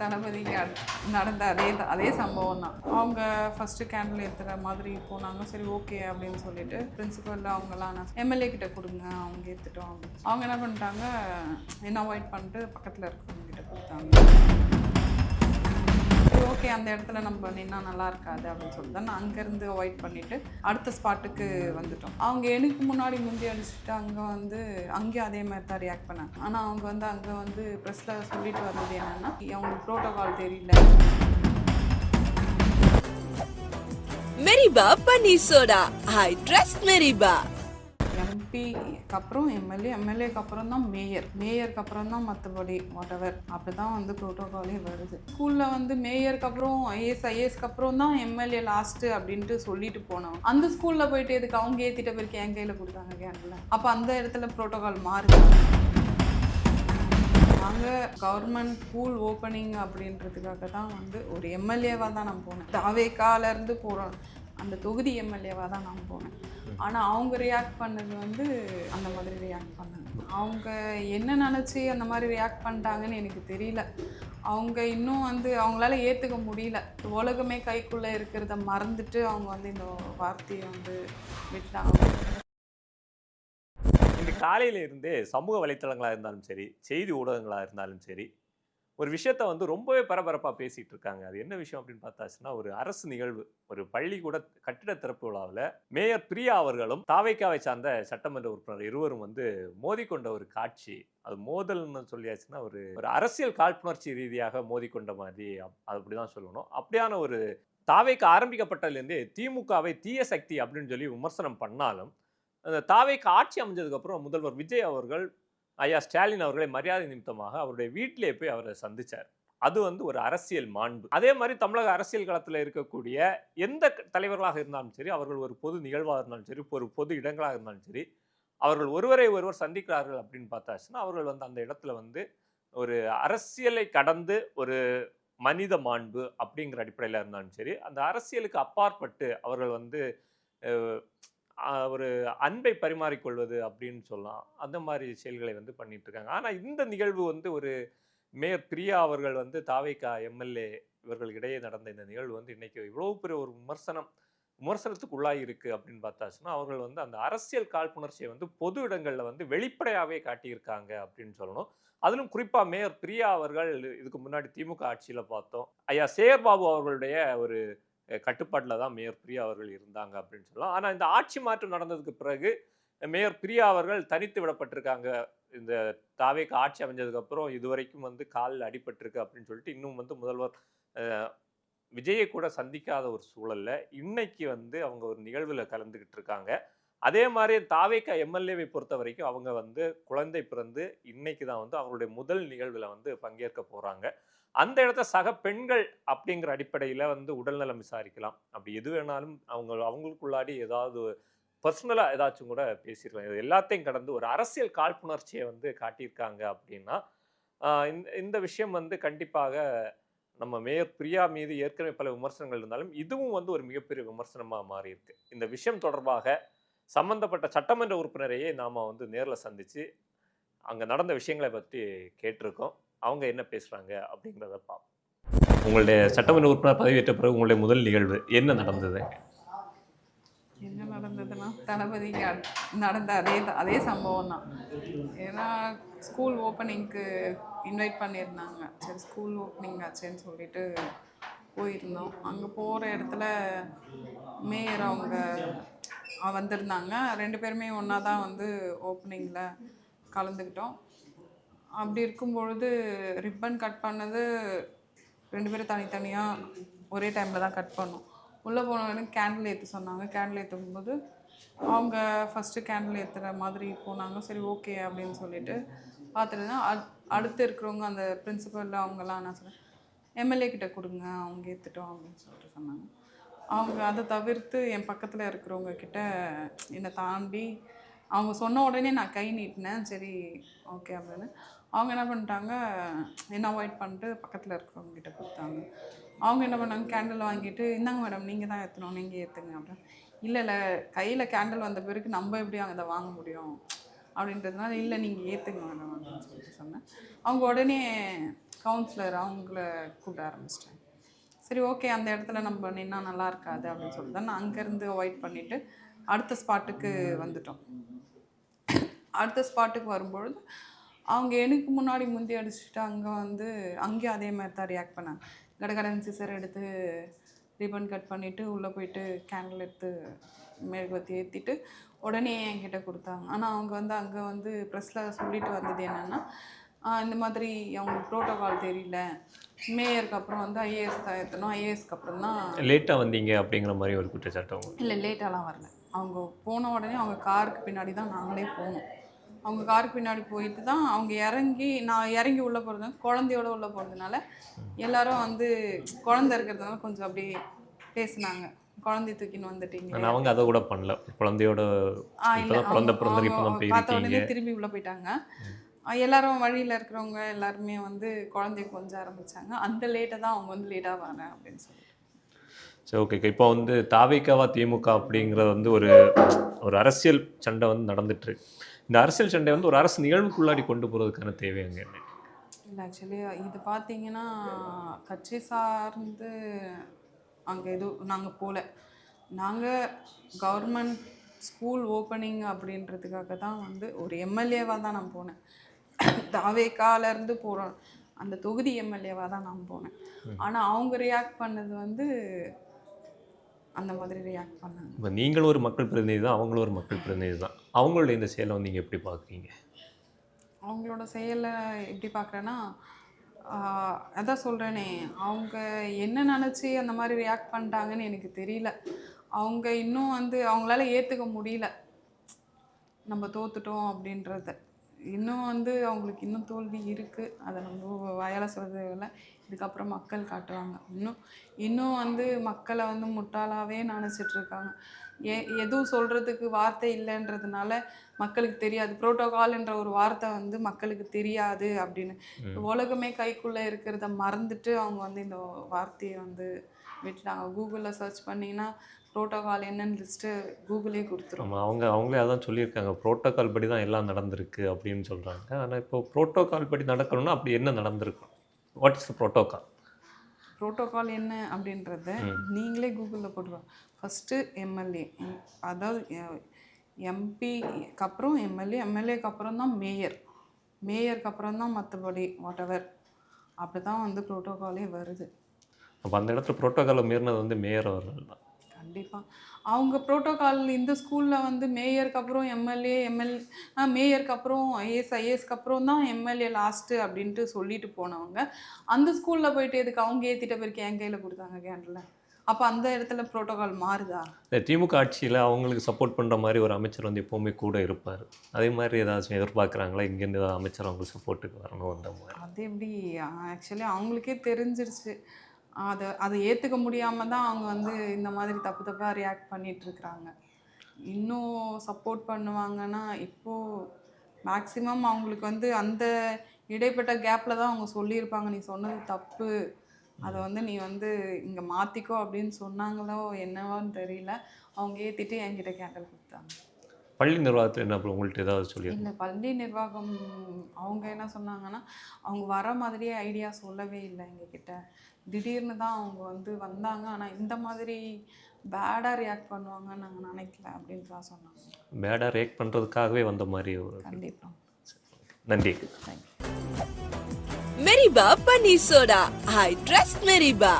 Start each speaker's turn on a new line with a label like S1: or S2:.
S1: தளபதிக்கு நடந்த அதே சம்பவம் தான். அவங்க ஃபஸ்ட்டு கேண்டில் ஏற்றுற மாதிரி போனாங்க. சரி ஓகே அப்படின்னு சொல்லிட்டு பிரின்சிபல் அவங்களாம் எம்எல்ஏ கிட்ட கொடுங்க, அவங்க ஏற்றுட்டோம் அப்படின்னு. அவங்க என்ன பண்ணிட்டாங்க, என்ன அவாய்ட் பண்ணிட்டு பக்கத்தில் இருக்கிறவங்க கிட்ட கொடுத்தாங்க. ஓகே, அந்த இடத்துல நம்ம நின்னா நல்லா இருக்காது அப்படின்னு சொல்லிட்டு தான் நான் அங்கேருந்து அவாய்ட் பண்ணிவிட்டு அடுத்த ஸ்பாட்டுக்கு வந்துட்டோம். அவங்க எனக்கு முன்னாடி முந்தி அடிச்சுட்டு அங்கேயும் அதே மாதிரி தான் ரியாக்ட் பண்ணாங்க. ஆனால் அவங்க அங்கே ப்ரெஸ்ஸில் சொல்லிட்டு வந்தது என்னென்னா, அவங்களுக்கு ப்ரோட்டோகால் தெரியல.
S2: மெரிபா பன்னீர் சோடா, ஐ ட்ரஸ்ட் மெரிபா.
S1: எம்பிக்கு அப்புறம் எம்எல்ஏக்கு அப்புறம் தான் மேயருக்கு அப்புறம் தான் மற்றபடி வாட்டவர் அப்படி தான் ப்ரோட்டோகாலே வருது. ஸ்கூலில் மேயருக்கு அப்புறம் ஐஏஎஸ்க்கு அப்புறம் தான் எம்எல்ஏ லாஸ்ட்டு அப்படின்ட்டு சொல்லிட்டு போனோம். அந்த ஸ்கூலில் போயிட்டு எதுக்கு அவங்க ஏற்றிட்ட பேருக்கு என் கையில் கொடுத்தாங்க கேண்டில். அப்போ அந்த இடத்துல ப்ரோட்டோகால் மாறுது. நாங்கள் கவர்மெண்ட் ஸ்கூல் ஓப்பனிங் அப்படின்றதுக்காக தான் ஒரு எம்எல்ஏவாக தான் நான் போனேன். தாவேக்காலேருந்து போகிறோம், அந்த தொகுதி எம்எல்ஏவாக தான் நான் போனேன். ஆனால் அவங்க ரியாக்ட் பண்ணது அந்த மாதிரி ரியாக்ட் பண்ணாங்க. அவங்க என்ன நினச்சி அந்த மாதிரி ரியாக்ட் பண்ணிட்டாங்கன்னு எனக்கு தெரியல. அவங்க இன்னும் அவங்களால ஏற்றுக்க முடியல. உலகமே கைக்குள்ளே இருக்கிறத மறந்துட்டு அவங்க இந்த வார்த்தையை விட்டாங்க.
S3: இந்த காலையில இருந்தே சமூக வலைத்தளங்களாக இருந்தாலும் சரி, செய்தி ஊடகங்களாக இருந்தாலும் சரி, ஒரு விஷயத்த ரொம்பவே பரபரப்பாக பேசிகிட்டு இருக்காங்க. அது என்ன விஷயம் அப்படின்னு பார்த்தாச்சுன்னா, ஒரு அரசு நிகழ்வு, ஒரு பள்ளிக்கூட கட்டிட திறப்பு விழாவில் மேயர் பிரியா அவர்களும் தாவேக்காவை சார்ந்த சட்டமன்ற உறுப்பினர் இருவரும் மோதிக்கொண்ட ஒரு காட்சி. அது மோதல்னு சொல்லியாச்சுன்னா ஒரு அரசியல் காழ்ப்புணர்ச்சி ரீதியாக மோதிக்கொண்ட மாதிரி அப்படிதான் சொல்லணும். அப்படியான ஒரு தாவேக்கா ஆரம்பிக்கப்பட்டதுலேருந்தே திமுகவை தீய சக்தி அப்படின்னு சொல்லி விமர்சனம் பண்ணாலும், அந்த தாவேக்கா ஆட்சி அமைஞ்சதுக்கப்புறம் முதல்வர் விஜய் அவர்கள் ஐயா ஸ்டாலின் அவர்களை மரியாதை நிமித்தமாக அவருடைய வீட்டிலே போய் அவரை சந்திச்சார். அது ஒரு அரசியல் மாண்பு. அதே மாதிரி தமிழக அரசியல் களத்தில் இருக்கக்கூடிய எந்த தலைவர்களாக இருந்தாலும் சரி, அவர்கள் ஒரு பொது நிகழ்வாக இருந்தாலும் சரி, ஒரு பொது இடங்களாக இருந்தாலும் சரி, அவர்கள் ஒருவரை ஒருவர் சந்திக்கிறார்கள் அப்படின்னு பார்த்தாச்சுன்னா, அவர்கள் அந்த இடத்துல ஒரு அரசியலை கடந்து ஒரு மனித மாண்பு அப்படிங்கிற அடிப்படையில் இருந்தாலும் சரி, அந்த அரசியலுக்கு அப்பாற்பட்டு அவர்கள் ஒரு அன்பை பரிமாறிக்கொள்வது அப்படின்னு சொல்லலாம். அந்த மாதிரி செயல்களை பண்ணிட்டு இருக்காங்க. ஆனால் இந்த நிகழ்வு ஒரு மேயர் பிரியா அவர்கள் தாவேக்கா எம்எல்ஏ இவர்கள் இடையே நடந்த இந்த நிகழ்வு இன்னைக்கு இவ்வளவு பெரிய ஒரு விமர்சனத்துக்கு உள்ளாகி இருக்கு அப்படின்னு பார்த்தாச்சுன்னா, அவர்கள் அந்த அரசியல் காழ்ப்புணர்ச்சியை பொது இடங்களில் வெளிப்படையாகவே காட்டியிருக்காங்க அப்படின்னு சொல்லணும். அதிலும் குறிப்பாக மேயர் பிரியா அவர்கள் இதுக்கு முன்னாடி திமுக ஆட்சியில் பார்த்தோம், ஐயா சேகர்பாபு அவர்களுடைய ஒரு கட்டுப்பாட்டில் தான் மேயர் பிரியா அவர்கள் இருந்தாங்க அப்படின்னு சொல்லலாம். ஆனால் இந்த ஆட்சி மாற்றம் நடந்ததுக்கு பிறகு மேயர் பிரியா அவர்கள் தனித்து விடப்பட்டிருக்காங்க. இந்த தாவேக்கா ஆட்சி அமைஞ்சதுக்கப்புறம் இதுவரைக்கும் காலில் அடிபட்டிருக்கு அப்படின்னு சொல்லிட்டு இன்னும் முதல்வர் விஜயை கூட சந்திக்காத ஒரு சூழல்ல இன்னைக்கு அவங்க ஒரு நிகழ்வில் கலந்துக்கிட்டு இருக்காங்க. அதே மாதிரி தாவேக்கா எம்எல்ஏவை பொறுத்த வரைக்கும் அவங்க குழந்தை பிறந்து இன்னைக்கு தான் அவங்களுடைய முதல் நிகழ்வில் பங்கேற்க போகிறாங்க. அந்த இடத்த சக பெண்கள் அப்படிங்கிற அடிப்படையில் உடல்நலம் விசாரிக்கலாம். அப்படி எது வேணாலும் அவங்களுக்குள்ளாடி ஏதாவது பர்சனலாக ஏதாச்சும் கூட பேசிடுவாங்க. இது எல்லாத்தையும் கடந்து ஒரு அரசியல் காழ்ப்புணர்ச்சியை காட்டியிருக்காங்க அப்படின்னா, இந்த விஷயம் கண்டிப்பாக நம்ம மேயர் பிரியா மீது ஏற்கனவே பல விமர்சனங்கள் இருந்தாலும் இதுவும் ஒரு மிகப்பெரிய விமர்சனமாக மாறி இருக்கு. இந்த விஷயம் தொடர்பாக சம்பந்தப்பட்ட சட்டமன்ற உறுப்பினரையே நாம் நேரில் சந்தித்து அங்கே நடந்த விஷயங்களை பற்றி கேட்டிருக்கோம். அவங்க என்ன பேசுறாங்க அப்படிங்கிறத பார்ப்போம். உங்களுடைய சட்டமன்ற உறுப்பினர் பதவியேற்ற பிறகு உங்களுடைய முதல் நிகழ்வு என்ன நடந்தது?
S1: என்ன நடந்ததுன்னா, தளபதிக்கு நடந்த அதே சம்பவம் தான். ஏன்னா ஸ்கூல் ஓப்பனிங்க்கு இன்வைட் பண்ணியிருந்தாங்க. சரி ஸ்கூல் ஓப்பனிங் ஆச்சுன்னு சொல்லிட்டு போயிருந்தோம். அங்கே போகிற இடத்துல மேயர் அவங்க வந்திருந்தாங்க. 2 பேருமே ஒன்றா தான் ஓப்பனிங்கில் கலந்துக்கிட்டோம். அப்படி இருக்கும்பொழுது ரிப்பன் கட் பண்ணது 2 பேரும் தனித்தனியாக ஒரே டைமில் தான் கட் பண்ணோம். உள்ளே போனவொடனே கேண்டில் ஏற்ற சொன்னாங்க. கேண்டில் ஏற்றும்போது அவங்க ஃபஸ்ட்டு கேண்டில் ஏற்றுற மாதிரி போனாங்க. சரி ஓகே அப்படின்னு சொல்லிட்டு பார்த்துட்டு அடுத்து இருக்கிறவங்க அந்த பிரின்சிபல் அவங்கெல்லாம் என்ன சொன்னேன், எம்எல்ஏ கிட்ட கொடுங்க, அவங்க ஏற்றுட்டோம் அப்படின்னு சொல்லிட்டு சொன்னாங்க. அவங்க அதை தவிர்த்து என் பக்கத்தில் இருக்கிறவங்க கிட்ட என்னை தாண்டி அவங்க சொன்ன உடனே நான் கை நீட்டினேன். சரி ஓகே அப்படின்னு. அவங்க என்ன பண்ணிட்டாங்க, என்ன அவாய்ட் பண்ணிட்டு பக்கத்தில் இருக்கிறவங்க கிட்ட கொடுத்தாங்க. அவங்க என்ன பண்ணாங்க, கேண்டில் வாங்கிட்டு இந்தாங்க மேடம் நீங்கள் தான் ஏற்றணும், நீங்கள் ஏற்றுங்க அப்படின்னு. இல்லை கையில் கேண்டில் வந்த பிறகு நம்ம எப்படி அதை வாங்க முடியும் அப்படின்றதுனால, இல்லை நீங்கள் ஏற்றுங்க மேடம் அப்படின்னு சொல்லிட்டு சொன்னேன். அவங்க உடனே கவுன்சிலர் அவங்கள கூப்பிட ஆரம்பிச்சிட்டேன். சரி ஓகே, அந்த இடத்துல நம்ம நின்னா நல்லா இருக்காது அப்படின்னு சொல்லிட்டு தான் நான் அங்கேருந்து அவாய்ட் பண்ணிவிட்டு அடுத்த ஸ்பாட்டுக்கு வந்துட்டோம். அடுத்த ஸ்பாட்டுக்கு வரும்பொழுது அவங்க எனக்கு முன்னாடி முந்தி அடிச்சுட்டு அங்கேயும் அதே மாதிரி தான் ரியாக்ட் பண்ணாங்க. கடகடன் சிசர் எடுத்து ரிப்பன் கட் பண்ணிவிட்டு உள்ளே போயிட்டு கேண்டில் எடுத்து மெழுகுவத்தி ஏற்றிட்டு உடனே என்கிட்ட கொடுத்தாங்க. ஆனால் அவங்க அங்கே ப்ரெஸ்ஸில் சொல்லிட்டு வந்தது என்னென்னா, இந்த மாதிரி அவங்களுக்கு ப்ரோட்டோகால் தெரியல, மேயருக்கு அப்புறம் ஐஏஎஸ் தான் ஏற்றணும், ஐஏஎஸ்க்கு அப்புறம் தான்
S3: லேட்டாக வந்தீங்க அப்படிங்கிற மாதிரி ஒரு குற்றச்சாட்டு.
S1: இல்லை, லேட்டாலாம் வரல. அவங்க போன உடனே அவங்க காருக்கு பின்னாடி தான் நாங்களே போனோம். அவங்க காருக்கு பின்னாடி போயிட்டு தான் அவங்க நான் இறங்கி உள்ளே போகிறது குழந்தையோட உள்ளே போகிறதுனால எல்லாரும் குழந்தை இருக்கிறதுனால கொஞ்சம் அப்படியே பேசுனாங்க, குழந்தை தூக்கின்னு வந்துட்டீங்க.
S3: அவங்க அதை கூட பண்ணல, குழந்தையோட குழந்தை பிறந்த இப்போ தான்
S1: பார்த்த உடனே திரும்பி உள்ளே போயிட்டாங்க. எல்லாரும் வழியில் இருக்கிறவங்க எல்லாருமே குழந்தைய கொஞ்சம் ஆரம்பித்தாங்க. அந்த லேட்டை தான் அவங்க லேட்டாக வரேன் அப்படின்னு சொல்லி.
S3: சரி, ஓகே. இப்போ தாவேக்காவா திமுக அப்படிங்கிறது ஒரு அரசியல் சண்டை நடந்துட்டுருக்கு. இந்த அரசியல் சண்டை ஒரு அரசு நிகழ்வுக்குள்ளாடி கொண்டு போகிறதுக்கான தேவை அங்கே என்ன?
S1: இல்லை, ஆக்சுவலி இது பார்த்தீங்கன்னா கட்சி சார்ந்து அங்கே எதுவும் நாங்கள் போகல. நாங்கள் கவர்மெண்ட் ஸ்கூல் ஓப்பனிங் அப்படின்றதுக்காக தான் ஒரு எம்எல்ஏவாக தான் நான் போனேன். தாவேக்காலேருந்து போகிறோம் அந்த தொகுதி எம்எல்ஏவாக தான் நான் போனேன். ஆனால் அவங்க ரியாக்ட் பண்ணது அந்த மாதிரி ரியாக்ட் பண்ணாங்க.
S3: இப்போ நீங்களும் ஒரு மக்கள் பிரதிநிதி தான், அவங்களும் ஒரு மக்கள் பிரதிநிதி தான். அவங்களோட இந்த செயலை நீங்கள் எப்படி பார்க்குறீங்க?
S1: அவங்களோட செயலை எப்படி பார்க்குறேன்னா, அதான் சொல்கிறேனே, அவங்க என்ன நினச்சி அந்த மாதிரி ரியாக்ட் பண்ணிட்டாங்கன்னு எனக்கு தெரியல. அவங்க இன்னும் அவங்களால ஏற்றுக்க முடியல நம்ம தோத்துட்டோம் அப்படின்றத. இன்னும் அவங்களுக்கு இன்னும் தோல்வி இருக்குது. அதை நம்ம வாயால் சொல்கிறது இல்லை, இதுக்கப்புறம் மக்கள் காட்டுவாங்க. இன்னும் மக்களை முட்டாளாகவே நினச்சிட்ருக்காங்க. எதுவும் சொல்கிறதுக்கு வார்த்தை இல்லைன்றதுனால மக்களுக்கு தெரியாது. புரோட்டோகால்ன்ற ஒரு வார்த்தை மக்களுக்கு தெரியாது அப்படின்னு உலகமே கைக்குள்ளே இருக்கிறத மறந்துட்டு அவங்க இந்த வார்த்தையை விட்டுட்டாங்க. கூகுளில் சர்ச் பண்ணிங்கன்னா புரோட்டோகால் என்னன்னு லிஸ்ட்டு கூகுளே கொடுத்துரும்.
S3: அவங்களே அதான் சொல்லியிருக்காங்க, புரோட்டோகால் படி தான் எல்லாம் நடந்திருக்கு அப்படின்னு சொல்கிறாங்க. ஆனால் இப்போ புரோட்டோகால் படி நடக்கணும்னா அப்படி என்ன நடந்திருக்கும்? What is the protocol?
S1: Protocol என்ன அப்படின்றத நீங்களே கூகுளில் போட்டுருவாங்க. ஃபஸ்ட்டு எம்எல்ஏ, அதாவது எம்பிக்கு அப்புறம் எம்எல்ஏ, எம்எல்ஏக்கு அப்புறம் தான் மேயர், மேயருக்கு அப்புறம் தான் மற்றபடி வாட் எவர், அப்படி தான் புரோட்டோகாலே வருது.
S3: அப்போ அந்த இடத்துல புரோட்டோகாலை மீறினது மேயர் அவர்கள் தான்.
S1: கண்டிப்பாக அவங்க புரோட்டோகால் இந்த ஸ்கூலில் மேயருக்கு அப்புறம் மேயருக்கு அப்புறம் ஐஏஎஸ்க்கு அப்புறம் தான் எம்எல்ஏ லாஸ்ட்டு அப்படின்ட்டு சொல்லிட்டு போனவங்க அந்த ஸ்கூலில் போயிட்டு எதுக்கு அவங்க ஏற்றிட்ட பிறகு என் கையில் கொடுத்தாங்க கேண்டில்? அப்போ அந்த இடத்துல புரோட்டோகால் மாறுதா?
S3: திமுக ஆட்சியில் அவங்களுக்கு சப்போர்ட் பண்ணுற மாதிரி ஒரு அமைச்சர் எப்போவுமே கூட இருப்பார். அதே மாதிரி ஏதாச்சும் எதிர்பார்க்குறாங்களா இங்கேருந்து ஏதாவது அமைச்சர் அவங்களுக்கு சப்போர்ட்டுக்கு வரணும்? அந்த மாதிரி
S1: அது எப்படி? ஆக்சுவலி அவங்களுக்கே தெரிஞ்சிருச்சு. அதை ஏற்றுக்க முடியாமல் தான் அவங்க இந்த மாதிரி தப்பாக ரியாக்ட் பண்ணிகிட்ருக்குறாங்க. இன்னும் சப்போர்ட் பண்ணுவாங்கன்னா இப்போது மேக்ஸிமம் அவங்களுக்கு அந்த இடைப்பட்ட கேப்பில் தான் அவங்க சொல்லியிருப்பாங்க, நீ சொன்னது தப்பு, அதை நீ இங்கே மாற்றிக்கோ அப்படின்னு சொன்னாங்களோ என்னவோன்னு தெரியல. அவங்க ஏற்றிட்டு என்கிட்ட கேண்டல் கொடுத்தாங்க.
S3: பள்ளி நிர்வாகத்தில் என்ன உங்கள்கிட்ட ஏதாவது சொல்லி?
S1: இல்லை, பள்ளி நிர்வாகம் அவங்க என்ன சொன்னாங்கன்னா, அவங்க வர மாதிரியே ஐடியா சொல்லவே இல்லை எங்ககிட்ட. திடீர்னு தான் அவங்க வந்தாங்க. ஆனால் இந்த மாதிரி பேடாக ரியாக்ட் பண்ணுவாங்கன்னு நாங்கள் நினைக்கல அப்படின்னு தான் சொன்னாங்க.
S3: பேடாக ரியாக்ட் பண்ணுறதுக்காகவே வந்த மாதிரி ஒரு.
S1: கண்டிப்பாக.
S3: நன்றி.
S2: மெரிபா பன்னீர் சோடா. I trust Meriba.